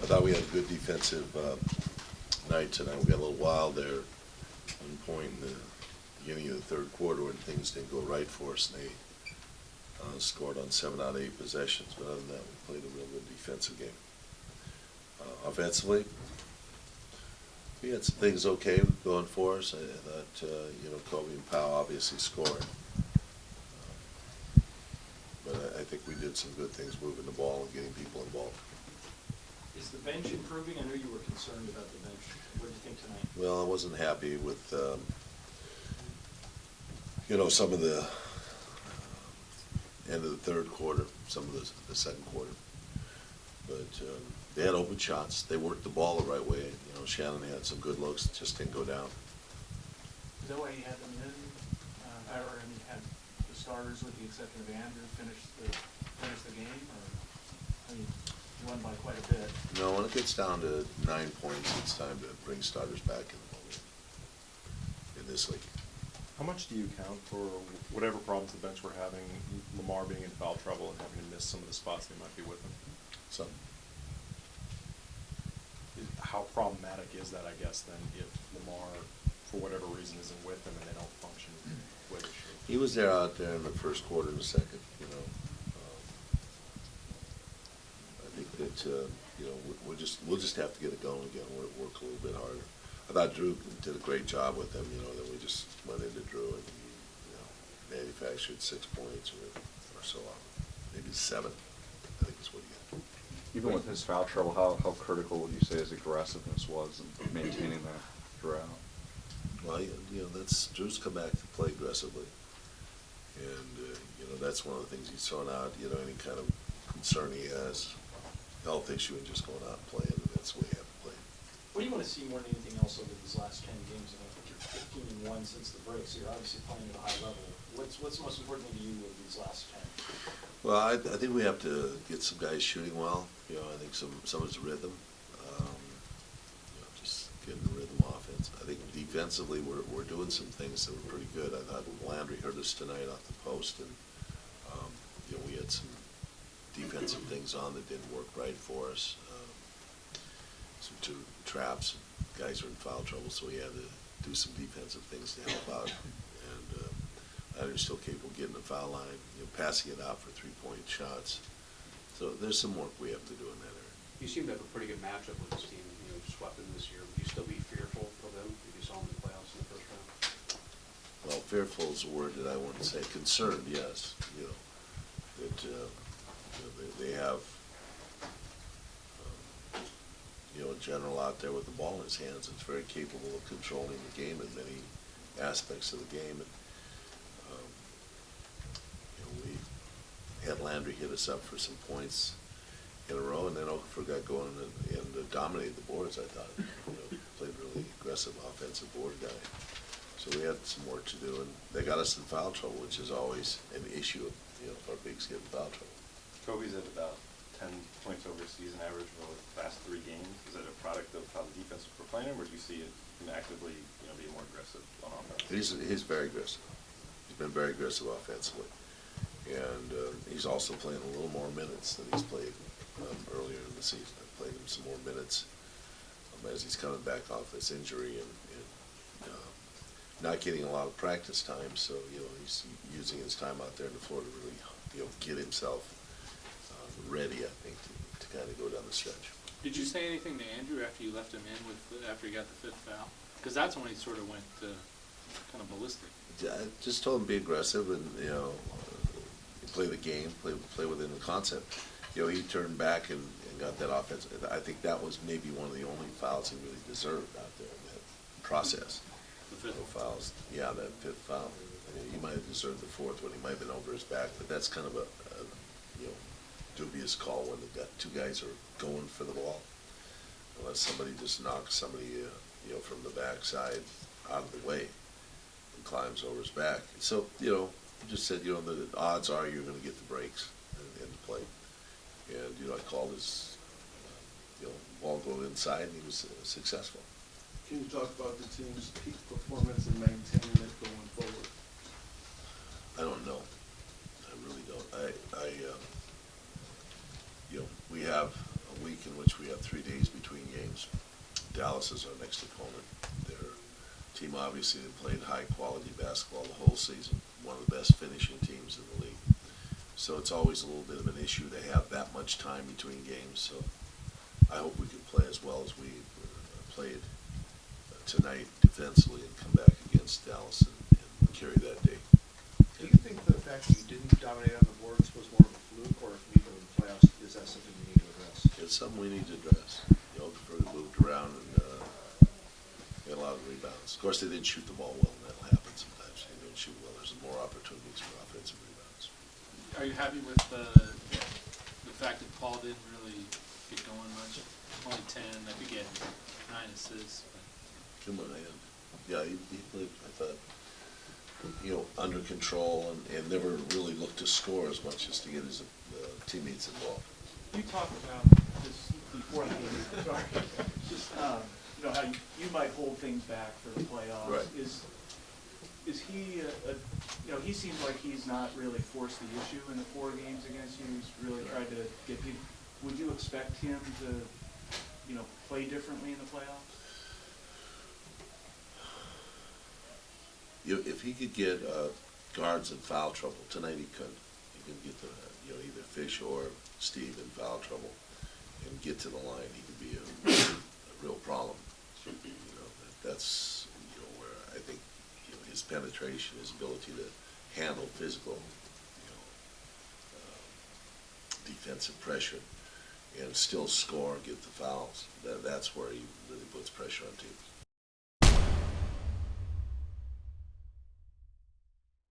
I thought we had a good defensive night tonight. We got a little wild there at one point in the beginning of the third quarter when things didn't go right for us, and they scored on 7 out of 8 possessions. But other than that, we played a real good defensive game. Offensively, we had some things okay going for us. I thought, Kobe and Powell obviously scored. But I think we did some good things moving the ball and getting people involved. Is the bench improving? I know you were concerned about the bench. What did you think tonight? Well, I wasn't happy with, some of the end of the third quarter, some of the second quarter. But they had open shots. They worked the ball the right way. Shannon had some good looks, just didn't go down. Is that why you had them in, had the starters, with the exception of Andrew, finish the game, or you won by quite a bit? No, when it gets down to 9 points, it's time to bring starters back in this league. How much do you account for whatever problems the bench were having, Lamar being in foul trouble and having to miss some of the spots they might be with him? Some. How problematic is that, I guess, then, if Lamar, for whatever reason, isn't with them and they don't function the way they should? He was there out there in the first quarter and the second, I think that, we'll just have to get it going again, work a little bit harder. I thought Drew did a great job with them, then we just went into Drew and he, manufactured 6 points or so, maybe 7, I think is what he got. Even with his foul trouble, how critical would you say his aggressiveness was in maintaining that throughout? Well, Drew's come back to play aggressively, and that's one of the things he's thrown out. Any kind of concern he has, health issue, and just going out and playing, and that's the way you have to play. What do you want to see more than anything else over these last 10 games? I think you're 15-1 since the break, so you're obviously playing at a high level. What's most important to you over these last 10? Well, I think we have to get some guys shooting well. I think some of his rhythm, just getting the rhythm offense. I think defensively we're doing some things that were pretty good. I thought Landry hurt us tonight off the post, and we had some defensive things on that didn't work right for us. Some 2 traps, guys are in foul trouble, so we had to do some defensive things to help out. And they're still capable of getting the foul line, passing it out for 3-point shots. So there's some work we have to do in that area. You seem to have a pretty good matchup with this team. Swept them this year. Would you still be fearful of them if you saw them in the playoffs in the first round? Well, fearful is a word that I wouldn't say. Concerned, yes. That they have a general out there with the ball in his hands that's very capable of controlling the game in many aspects of the game. And we had Landry hit us up for some points in a row, and then Okafor got going and dominated the boards, I thought. Played really aggressive offensive board guy. So we had some work to do, and they got us in foul trouble, which is always an issue if our bigs get in foul trouble. Kobe's at about 10 points over season average for the last 3 games. Is that a product of how the defense is playing him, or do you see it actively being more aggressive on offense? He's very aggressive. He's been very aggressive offensively. And he's also playing a little more minutes than he's played earlier in the season. I played him some more minutes as he's coming back off this injury and not getting a lot of practice time. So he's using his time out there in the floor to really get himself ready, I think, to kind of go down the stretch. Did you say anything to Andrew after you left him in after he got the 5th foul? Because that's when he sort of went kind of ballistic. I just told him to be aggressive and play the game, play within the concept. He turned back and got that offense. I think that was maybe one of the only fouls he really deserved out there in that process. The 5th fouls, yeah, that 5th foul. He might have deserved the 4th one. He might have been over his back, but that's kind of a dubious call when the 2 guys are going for the ball. Unless somebody just knocks somebody, from the backside out of the way and climbs over his back. So, just said, the odds are you're going to get the breaks in the play. And, I called his, ball go inside, and he was successful. Can you talk about the team's peak performance and maintaining it going forward? I don't know. I really don't. We have a week in which we have 3 3 days between games. Dallas is our next opponent. Their team obviously had played high-quality basketball the whole season, one of the best finishing teams in the league. So it's always a little bit of an issue to have that much time between games. So I hope we can play as well as we played tonight defensively and come back against Dallas and carry that day. Do you think the fact that you didn't dominate on the boards was more of a fluke, or if you go to the playoffs, is that something you need to address? It's something we need to address. You know, Ferg moved around and get a lot of rebounds. Of course, they didn't shoot the ball well, and that'll happen sometimes. They don't shoot well. There's more opportunities for offensive rebounds. Are you happy with the fact that Paul didn't really get going much? Only 10, I think he had 9 assists. Come on, man. Yeah, he played, I thought, under control and never really looked to score as much as to get his teammates involved. You talked about this before the game, sorry, just, how you might hold things back for the playoffs. Right. Is he, he seems like he's not really forced the issue in the 4 games against you. He's really tried to get people. Would you expect him to, play differently in the playoffs? If he could get guards in foul trouble, tonight he couldn't. He could get either Fish or Steve in foul trouble and get to the line. He could be a real problem. That's where I think his penetration, his ability to handle physical, defensive pressure and still score and get the fouls. That's where he really puts pressure on teams.